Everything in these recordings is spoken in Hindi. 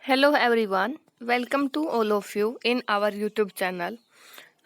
Hello everyone, welcome to all of you in our YouTube channel.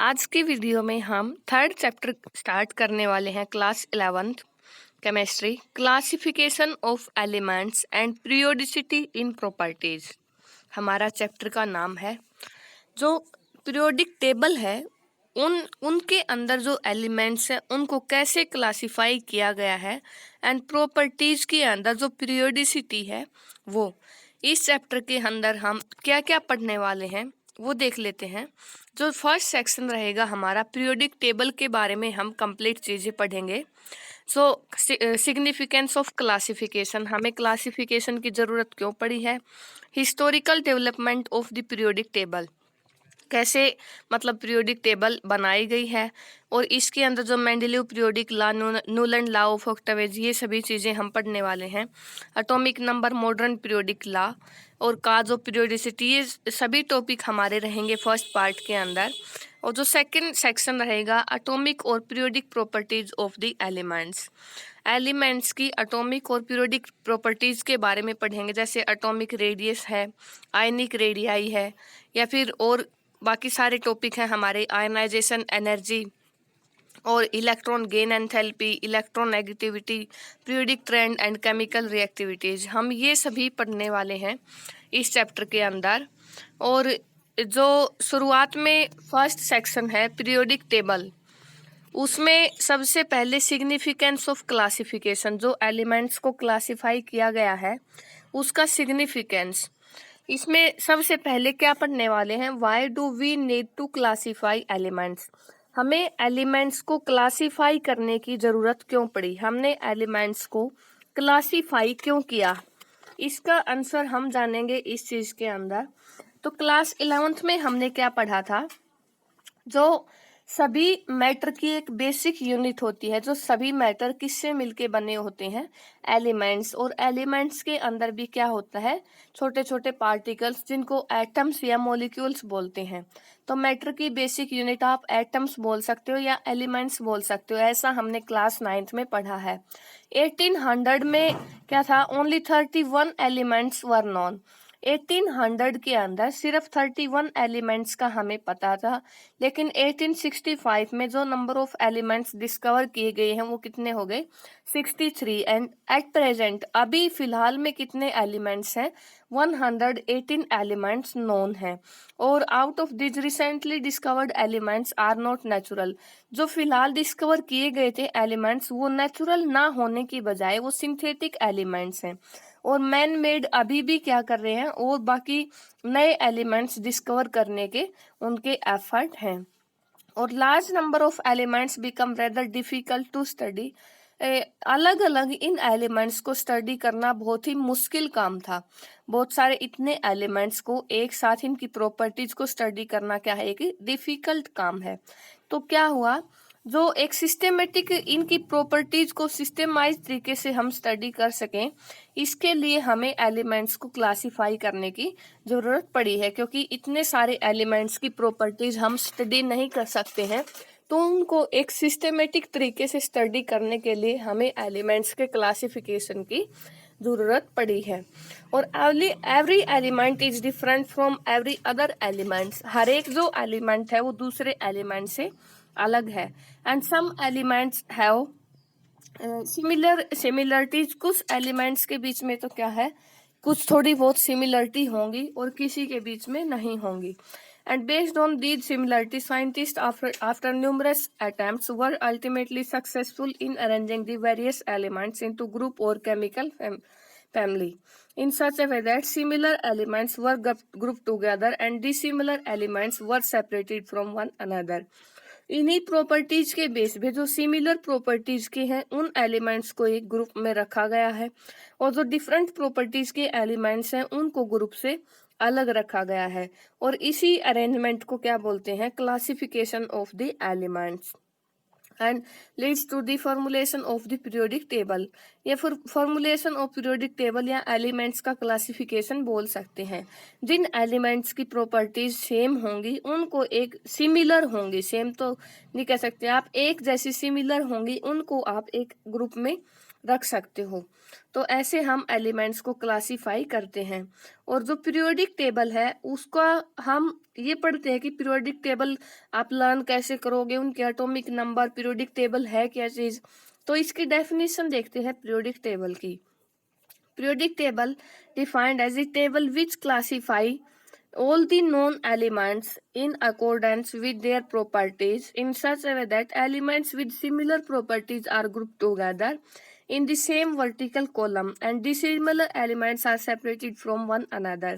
आज की वीडियो में हम थर्ड चैप्टर स्टार्ट करने वाले हैं, class 11th chemistry, classification of elements and periodicity in properties. हमारा चैप्टर का नाम है। जो पीरियोडिक टेबल है उनके अंदर जो एलिमेंट्स हैं उनको कैसे क्लासिफाई किया गया है, एंड प्रॉपर्टीज के अंदर जो पीरियोडिसिटी है वो। इस चैप्टर के अंदर हम क्या क्या पढ़ने वाले हैं वो देख लेते हैं। जो फर्स्ट सेक्शन रहेगा हमारा, पीरियोडिक टेबल के बारे में हम कंप्लीट चीज़ें पढ़ेंगे। सो सिग्निफिकेंस ऑफ क्लासिफिकेशन, हमें क्लासिफिकेशन की ज़रूरत क्यों पड़ी है। Historical development of the periodic table, कैसे मतलब पीरियोडिक टेबल बनाई गई है, और इसके अंदर जो Mendeleev periodic law, Newland law of octaves, ये सभी चीज़ें हम पढ़ने वाले हैं। Atomic number, modern periodic law और काज ऑफ पीरियोडिसिटी, ये सभी टॉपिक हमारे रहेंगे फर्स्ट पार्ट के अंदर। और जो सेकंड सेक्शन रहेगा, एटॉमिक और periodic properties of the elements. Elements की एटॉमिक और पीरियोडिक प्रॉपर्टीज के बारे में पढ़ेंगे, जैसे एटॉमिक रेडियस है, आयनिक रेडियाई है, या फिर और बाकी सारे टॉपिक हैं हमारे, आयनाइजेशन एनर्जी और electron gain enthalpy, electron negativity, periodic trend and chemical reactivities, हम ये सभी पढ़ने वाले हैं इस चैप्टर के अंदर। और जो शुरुआत में फर्स्ट सेक्शन है पीरियोडिक टेबल, उसमें सबसे पहले सिग्निफिकेंस ऑफ क्लासिफिकेशन, जो एलिमेंट्स को क्लासिफाई किया गया है उसका सिग्निफिकेंस। इसमें सबसे पहले क्या पढ़ने वाले हैं, why do we need to classify elements. हमें एलिमेंट्स को क्लासीफाई करने की ज़रूरत क्यों पड़ी, हमने एलिमेंट्स को क्लासीफाई क्यों किया, इसका आंसर हम जानेंगे इस चीज़ के अंदर। तो क्लास 11th में हमने क्या पढ़ा था, जो सभी मैटर की एक बेसिक यूनिट होती है, जो सभी मैटर किससे मिलके बने होते हैं, एलिमेंट्स। और एलिमेंट्स के अंदर भी क्या होता है, छोटे छोटे पार्टिकल्स, जिनको एटम्स या मॉलिक्यूल्स बोलते हैं। तो मैटर की बेसिक यूनिट आप एटम्स बोल सकते हो या एलिमेंट्स बोल सकते हो, ऐसा हमने क्लास 9th में पढ़ा है। 1800 में क्या था, ओनली 31 एलिमेंट्स वर नॉन। 1800 के अंदर सिर्फ 31 एलिमेंट्स का हमें पता था, लेकिन 1865 में जो नंबर ऑफ एलिमेंट्स डिस्कवर किए गए हैं वो कितने हो गए, 63। एंड एट प्रेजेंट अभी फिलहाल में कितने एलिमेंट्स हैं, 118 एलिमेंट्स नोन हैं। और out of this recently discovered elements are not natural, जो फिलहाल डिस्कवर किए गए थे एलिमेंट्स वो नेचुरल ना होने की बजाय वो सिंथेटिक एलिमेंट्स हैं। और मैन मेड अभी भी क्या कर रहे हैं, और बाकी नए एलिमेंट्स डिस्कवर करने के उनके एफर्ट हैं। और large number of elements become rather difficult to study. अलग अलग इन एलिमेंट्स को स्टडी करना बहुत ही मुश्किल काम था। बहुत सारे इतने एलिमेंट्स को एक साथ इनकी प्रॉपर्टीज को स्टडी करना क्या है, एक डिफिकल्ट काम है। तो क्या हुआ, जो एक सिस्टेमेटिक इनकी प्रॉपर्टीज को सिस्टमाइज तरीके से हम स्टडी कर सकें, इसके लिए हमें एलिमेंट्स को क्लासिफाई करने की जरूरत पड़ी है, क्योंकि इतने सारे एलिमेंट्स की प्रॉपर्टीज हम स्टडी नहीं कर सकते हैं। तो उनको एक सिस्टेमेटिक तरीके से स्टडी करने के लिए हमें एलिमेंट्स के क्लासिफिकेशन की जरूरत पड़ी है। और every element is different from every other elements, हर एक जो एलिमेंट है वो दूसरे एलिमेंट से अलग है। And some elements have similarities, कुछ एलिमेंट्स के बीच में तो क्या है, कुछ थोड़ी बहुत सिमिलरिटी होंगी और किसी के बीच में नहीं होंगी। And based on these similarity scientist after numerous attempts were ultimately successful in arranging the various elements into group और chemical family in such a way that similar elements were grouped together and dissimilar elements were separated from one another. इन्हीं प्रॉपर्टीज के बेस पे जो सिमिलर प्रॉपर्टीज के हैं उन एलिमेंट्स को एक ग्रुप में रखा गया है, और जो डिफरेंट प्रॉपर्टीज के एलिमेंट्स हैं उनको ग्रुप से अलग रखा गया है। और इसी अरेंजमेंट को क्या बोलते हैं, classification of the elements, and leads to the formulation of the periodic table. या फिर फॉर्मुलेशन ऑफ पीरियोडिक टेबल या एलिमेंट्स का क्लासिफिकेशन बोल सकते हैं। जिन एलिमेंट्स की प्रॉपर्टीज सेम होंगी उनको एक सिमिलर होंगी, सेम तो नहीं कह सकते आप, एक जैसी सिमिलर होंगी उनको आप एक ग्रुप में रख सकते हो। तो ऐसे हम एलिमेंट्स को क्लासिफाई करते हैं। और जो पीरियोडिक टेबल है उसका हम ये पढ़ते हैं कि पीरियोडिक टेबल आप लर्न कैसे करोगे, उनके एटॉमिक नंबर, पीरियोडिक टेबल है क्या चीज। तो इसकी डेफिनेशन देखते हैं पीरियोडिक टेबल की। Periodic table defined as a table which classify all the known elements in accordance with their properties in such a way that elements with similar properties are grouped together in the same vertical column and dissimilar elements are separated from one another.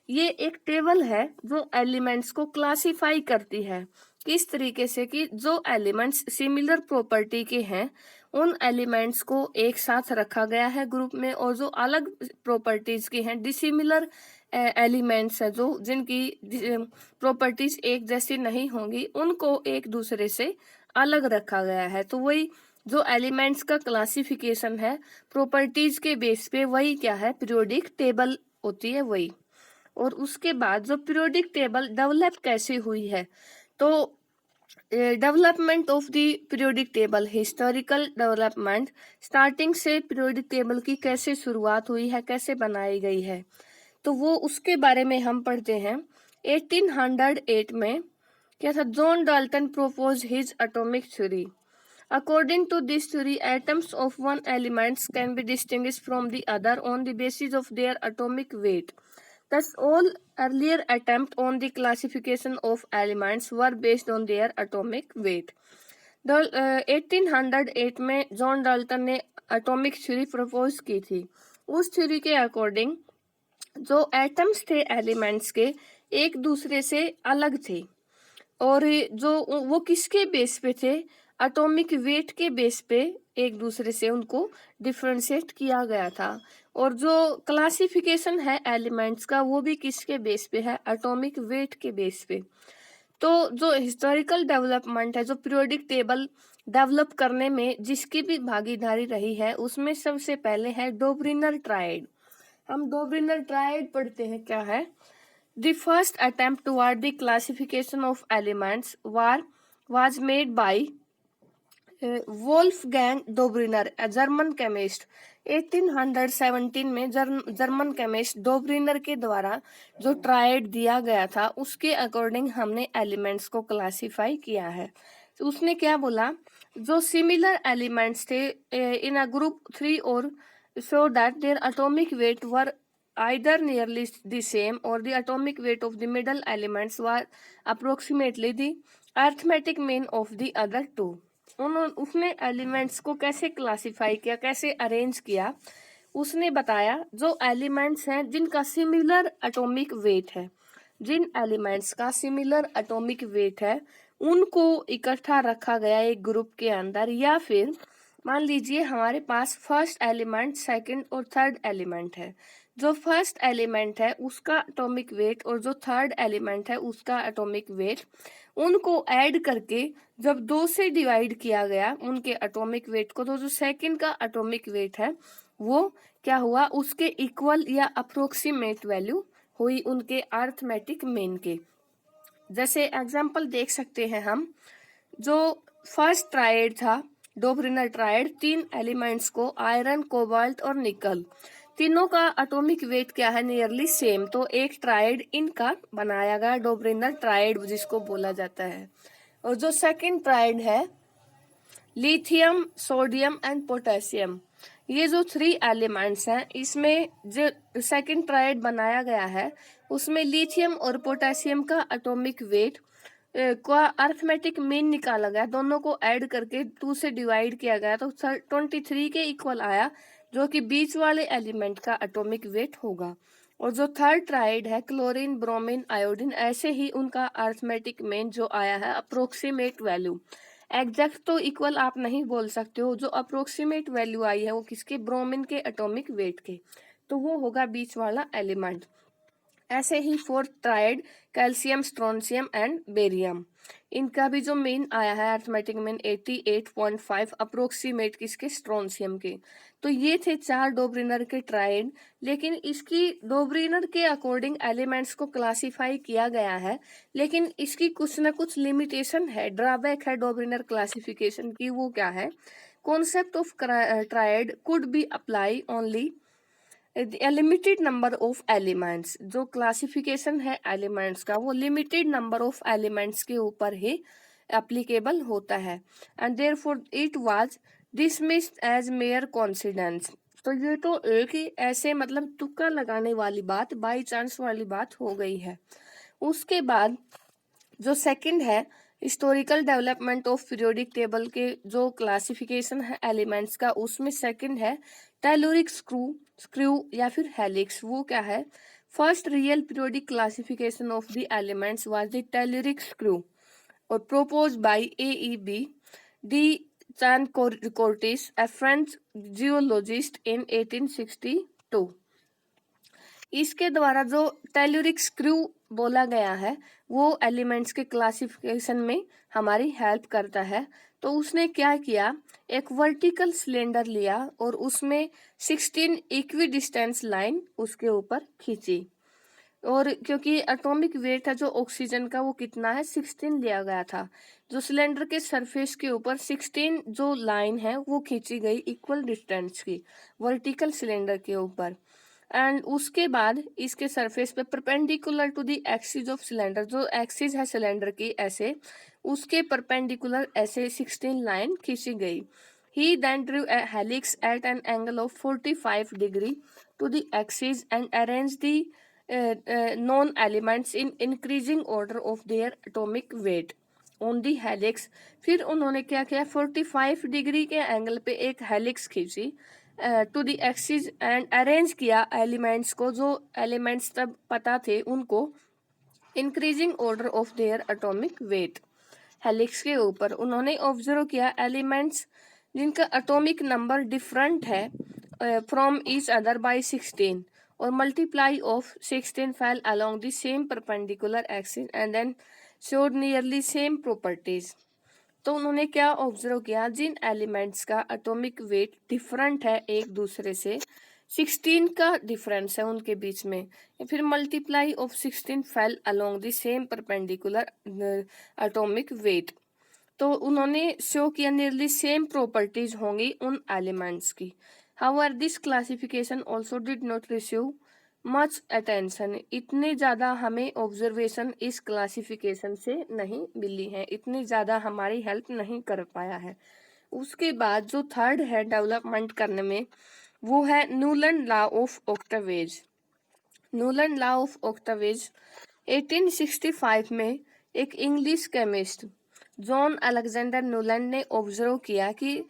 ये एक टेबल है जो एलिमेंट्स को क्लासिफाई करती है किस तरीके से कि जो एलिमेंट्स सिमिलर प्रॉपर्टी के हैं उन एलिमेंट्स को एक साथ रखा गया है ग्रुप में, और जो अलग प्रॉपर्टीज के हैं डिसिमिलर एलिमेंट्स है जो जिनकी प्रॉपर्टीज एक जैसी नहीं होंगी उनको एक दूसरे से अलग रखा गया है। तो वही जो एलिमेंट्स का क्लासिफिकेशन है प्रॉपर्टीज के बेस पे, वही क्या है, पीरियोडिक टेबल होती है वही। और उसके बाद जो पीरियोडिक टेबल डेवलप कैसे हुई है, तो development of the periodic table, historical development, starting से पीरियोडिक टेबल की कैसे शुरुआत हुई है, कैसे बनाई गई है, तो वो उसके बारे में हम पढ़ते हैं। 1808 में क्या था, John Dalton propose his atomic theory. According to this theory, atoms of one element can be distinguished from the other on the basis of their atomic weight. Thus, all earlier attempts on the classification of elements were based on their atomic weight. 1808 में जॉन डाल्टन ने एटॉमिक थ्योरी प्रपोज की थी। उस थ्योरी के अकॉर्डिंग जो एटम्स थे एलिमेंट्स के एक दूसरे से अलग थे, और जो वो किसके बेस पे थे, एटॉमिक वेट के बेस पे एक दूसरे से उनको डिफरेंशिएट किया गया था। और जो क्लासिफिकेशन है एलिमेंट्स का वो भी किसके बेस पे है, एटॉमिक वेट के बेस पे। तो जो हिस्टोरिकल डेवलपमेंट है, जो पीरियोडिक टेबल डेवलप करने में जिसकी भी भागीदारी रही है उसमें सबसे पहले है डोब्रिनर ट्रायड। हम डोब्रिनर ट्रायड पढ़ते हैं क्या है। The first attempt toward the classification of elements was made by Wolfgang Dobriner, a German chemist. 1817 में जर्मन केमिस्ट डोब्रिनर के द्वारा जो ट्रायड दिया गया था उसके अकॉर्डिंग हमने एलिमेंट्स को क्लासिफाई किया है। तो उसने क्या बोला, जो सिमिलर एलिमेंट्स थे इन अ ग्रुप 3 और so that their atomic weight were either nearly the same or the atomic weight of the middle elements were approximately the arithmetic mean of the other two. उसने एलिमेंट्स को कैसे क्लासिफाई किया, कैसे अरेंज किया, उसने बताया जो एलिमेंट्स हैं जिनका सिमिलर एटॉमिक वेट है, जिन एलिमेंट्स का सिमिलर एटॉमिक वेट है उनको इकट्ठा रखा गया एक ग्रुप के अंदर, या फिर मान लीजिए हमारे पास फर्स्ट एलिमेंट, सेकंड और थर्ड एलिमेंट है। जो फर्स्ट एलिमेंट है उसका एटॉमिक वेट और जो थर्ड एलिमेंट है उसका एटॉमिक वेट, उनको ऐड करके जब 2 से डिवाइड किया गया उनके एटॉमिक वेट को, तो जो सेकंड का एटॉमिक वेट है वो क्या हुआ, उसके इक्वल या अप्रोक्सीमेट वैल्यू हुई उनके अरिथमेटिक मीन के। जैसे एग्जांपल देख सकते हैं हम, जो फर्स्ट ट्रायड था डोब्रिनर ट्रायड, 3 एलिमेंट्स को आयरन, कोबाल्ट और निकल, तीनों का एटॉमिक वेट क्या है, नियरली सेम, तो एक ट्रायड इनका बनाया गया डोब्रिनर ट्रायड जिसको बोला जाता है। और जो सेकंड ट्रायड है लिथियम, सोडियम एंड पोटेशियम, ये जो 3 एलिमेंट्स हैं इसमें जो सेकंड ट्रायड बनाया गया है उसमें लिथियम और पोटेशियम का एटॉमिक वेट का अरिथमेटिक मीन निकाला गया, दोनों को ऐड करके 2 से डिवाइड किया गया तो 23 के इक्वल आया, जो कि बीच वाले एलिमेंट का एटॉमिक वेट होगा। और जो थर्ड ट्राइड है क्लोरीन, ब्रोमीन, आयोडीन, ऐसे ही उनका अरिथमेटिक मीन जो आया है अप्रोक्सीमेट वैल्यू, एग्जैक्ट तो इक्वल आप नहीं बोल सकते हो, जो अप्रोक्सीमेट वैल्यू आई है वो किसके, ब्रोमीन के एटॉमिक वेट के, तो वो होगा बीच वाला एलिमेंट। ऐसे ही fourth triad calcium, strontium and barium, इनका भी जो मीन आया है अरिथमेटिक मीन 88.5 अप्रोक्सीमेट किसके, स्ट्रोंशियम के। तो ये थे 4 डोब्रिनर के ट्राइड, लेकिन इसकी डोब्रिनर के अकॉर्डिंग एलिमेंट्स को क्लासिफाई किया गया है, लेकिन इसकी कुछ ना कुछ लिमिटेशन है, ड्रॉबैक है डोब्रिनर क्लासिफिकेशन की। वो क्या है, concept of triad could be applied only a limited number of elements. जो क्लासिफिकेशन है एलिमेंट्स का वो लिमिटेड नंबर ऑफ एलिमेंट्स के ऊपर ही एप्लीकेबल होता है and therefore it was dismissed as mere coincidence. तो ये तो एक ही ऐसे मतलब तुक्का लगाने वाली बात, बाई चांस वाली बात हो गई है। उसके बाद जो सेकंड है historical development of periodic table के जो क्लासिफिकेशन है एलिमेंट्स का, उसमें सेकंड है टेलुरिक स्क्रू या फिर हेलिक्स। वो क्या है? First real periodic classification of the elements was the telluric screw और proposed by AEB de Chancourtis, a French geologist in 1862। इसके द्वारा जो टेलुरिक स्क्रू बोला गया है वो एलिमेंट्स के क्लासिफिकेशन में हमारी हेल्प करता है। तो उसने क्या किया, एक वर्टिकल सिलेंडर लिया और उसमें 16 इक्वी डिस्टेंस लाइन उसके ऊपर खींची और क्योंकि एटॉमिक वेट है जो ऑक्सीजन का वो कितना है 16 लिया गया था। जो सिलेंडर के सरफेस के ऊपर 16 जो लाइन है वो खींची गई इक्वल डिस्टेंस की वर्टिकल सिलेंडर के ऊपर एंड उसके बाद इसके सरफेस पे perpendicular to the axis of cylinder, जो एक्सिस है सिलेंडर की ऐसे उसके परपेंडिकुलर ऐसे 16 लाइन खींची गई। He then drew a helix at an angle of 45 degree to the axis and arranged the known elements in increasing order of their atomic weight on the helix। फिर उन्होंने क्या किया, 45 डिग्री के एंगल पे एक हेलिक्स खींची to the axis and arrange किया एलिमेंट्स को, जो एलिमेंट्स तब पता थे उनको increasing order of their atomic weight. Helix के ऊपर उन्होंने ऑब्जर्व किया एलिमेंट्स जिनका एटॉमिक नंबर डिफरेंट है फ्रॉम ईच अदर बाय 16 और multiply of 16 fell along the same perpendicular axis and then showed nearly same properties. तो उन्होंने क्या ऑब्जर्व किया, जिन एलिमेंट्स का एटॉमिक वेट डिफरेंट है एक दूसरे से 16 का डिफरेंस है उनके बीच में, फिर multiply of 16 fell along the same perpendicular atomic weight. तो उन्होंने शो किया नियरली सेम प्रॉपर्टीज होंगी उन एलिमेंट्स की। However this classification also did not receive much attention. इतने ज़्यादा हमें ऑब्जर्वेशन इस क्लासिफिकेशन से नहीं मिली है, इतनी ज़्यादा हमारी हेल्प नहीं कर पाया है। उसके बाद जो थर्ड है डेवलपमेंट करने में वो है Newland law of octaves. Newland law of octaves 1865 में एक English chemist John Alexander Newland ने ऑब्जर्व किया कि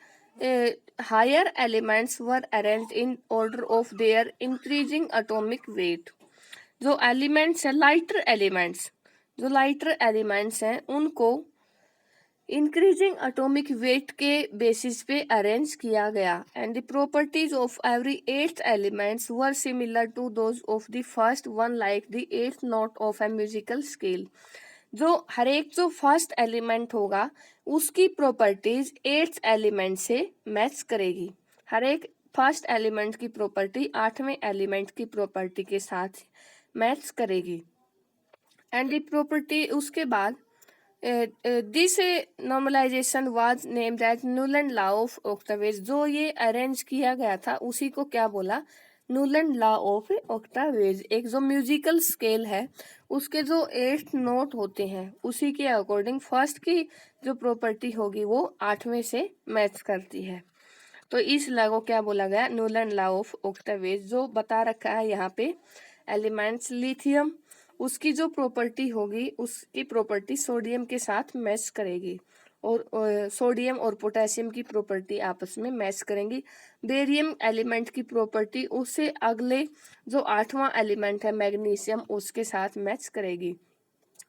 higher elements were arranged in order of their increasing atomic weight. जो एलिमेंट्स है लाइटर एलिमेंट्स, जो लाइटर एलिमेंट्स हैं उनको इंक्रीजिंग एटॉमिक वेट के बेसिस पे अरेंज किया गया and the properties of every eighth elements were similar to those of the first one like the eighth note of a musical scale. जो हर एक जो फर्स्ट एलिमेंट होगा उसकी प्रॉपर्टीज एट्थ एलिमेंट से मैच करेगी। हर एक फर्स्ट एलिमेंट की प्रॉपर्टी आठवें एलिमेंट की प्रॉपर्टी के साथ मैच करेगी एंड द प्रॉपर्टी उसके बाद this normalization was named as Newland law of octaves. जो ये अरेंज किया गया था उसी को क्या बोला, न्यूलैंड लॉ ऑफ ऑक्टावेज। एक जो म्यूजिकल स्केल है उसके जो 8 नोट होते हैं उसी के अकॉर्डिंग फर्स्ट की जो प्रॉपर्टी होगी वो आठवें से मैच करती है। तो इस लॉ को क्या बोला गया, न्यूलैंड लॉ ऑफ ऑक्टावेज। जो बता रखा है यहाँ पे एलिमेंट्स लिथियम, उसकी जो प्रॉपर्टी होगी उसकी प्रॉपर्टी सोडियम के साथ मैच करेगी और सोडियम और पोटेशियम की प्रॉपर्टी आपस में मैच करेंगी। बेरियम एलिमेंट की प्रॉपर्टी उससे अगले जो आठवां एलिमेंट है मैग्नीशियम उसके साथ मैच करेगी।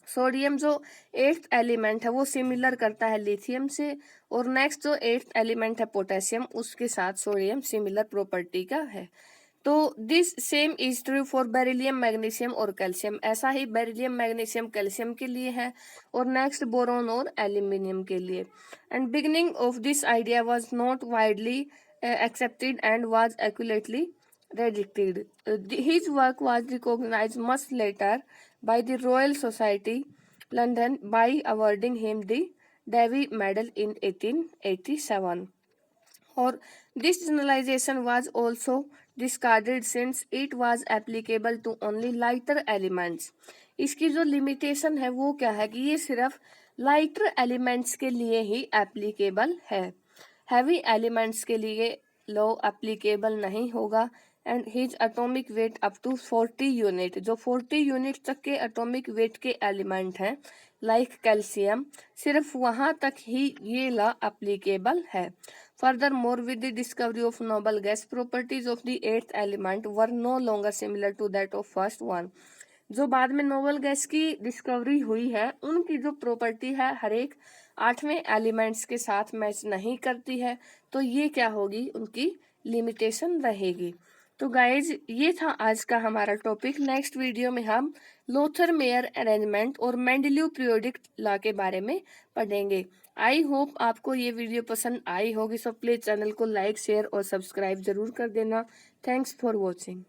सोडियम जो 8th एलिमेंट है वो सिमिलर करता है लिथियम से और नेक्स्ट जो 8th एलिमेंट है पोटेशियम उसके साथ सोडियम सिमिलर प्रॉपर्टी का है। तो this same is true for beryllium magnesium और कैल्शियम। ऐसा ही बेरिलियम मैग्नीशियम कैल्शियम के लिए है और नेक्स्ट बोरोन और एल्यूमिनियम के लिए। And beginning of this idea was not widely accepted and was accurately rejected. His work was recognized much later by the Royal Society, London, by awarding him the Davy Medal in 1887. और this generalisation was also discarded since it was applicable to only lighter elements. इसकी जो लिमिटेशन है वो क्या है कि ये सिर्फ लाइटर एलिमेंट्स के लिए ही एप्लीकेबल है, हैवी एलिमेंट्स के लिए लॉ एप्लीकेबल नहीं होगा। And his atomic weight up to 40 unit, जो 40 यूनिट तक के एटॉमिक वेट के एलिमेंट हैं लाइक कैल्शियम, सिर्फ वहां तक ही ये लॉ एप्लीकेबल है। Furthermore, with the discovery of noble gas, properties of the eighth element were no longer similar to that of first one. जो बाद में नोबल गैस की डिस्कवरी हुई है उनकी जो प्रॉपर्टी है हर एक 8वें एलिमेंट्स के साथ मैच नहीं करती है, तो ये क्या होगी, उनकी लिमिटेशन रहेगी। तो गाइज ये था आज का हमारा टॉपिक। नेक्स्ट वीडियो में हम लोथर मेयर अरेंजमेंट और मेंडलीव पीरियोडिक लॉ के बारे में पढ़ेंगे। आई होप आपको ये वीडियो पसंद आई होगी, सो प्लीज चैनल को लाइक शेयर और सब्सक्राइब जरूर कर देना। Thanks for watching.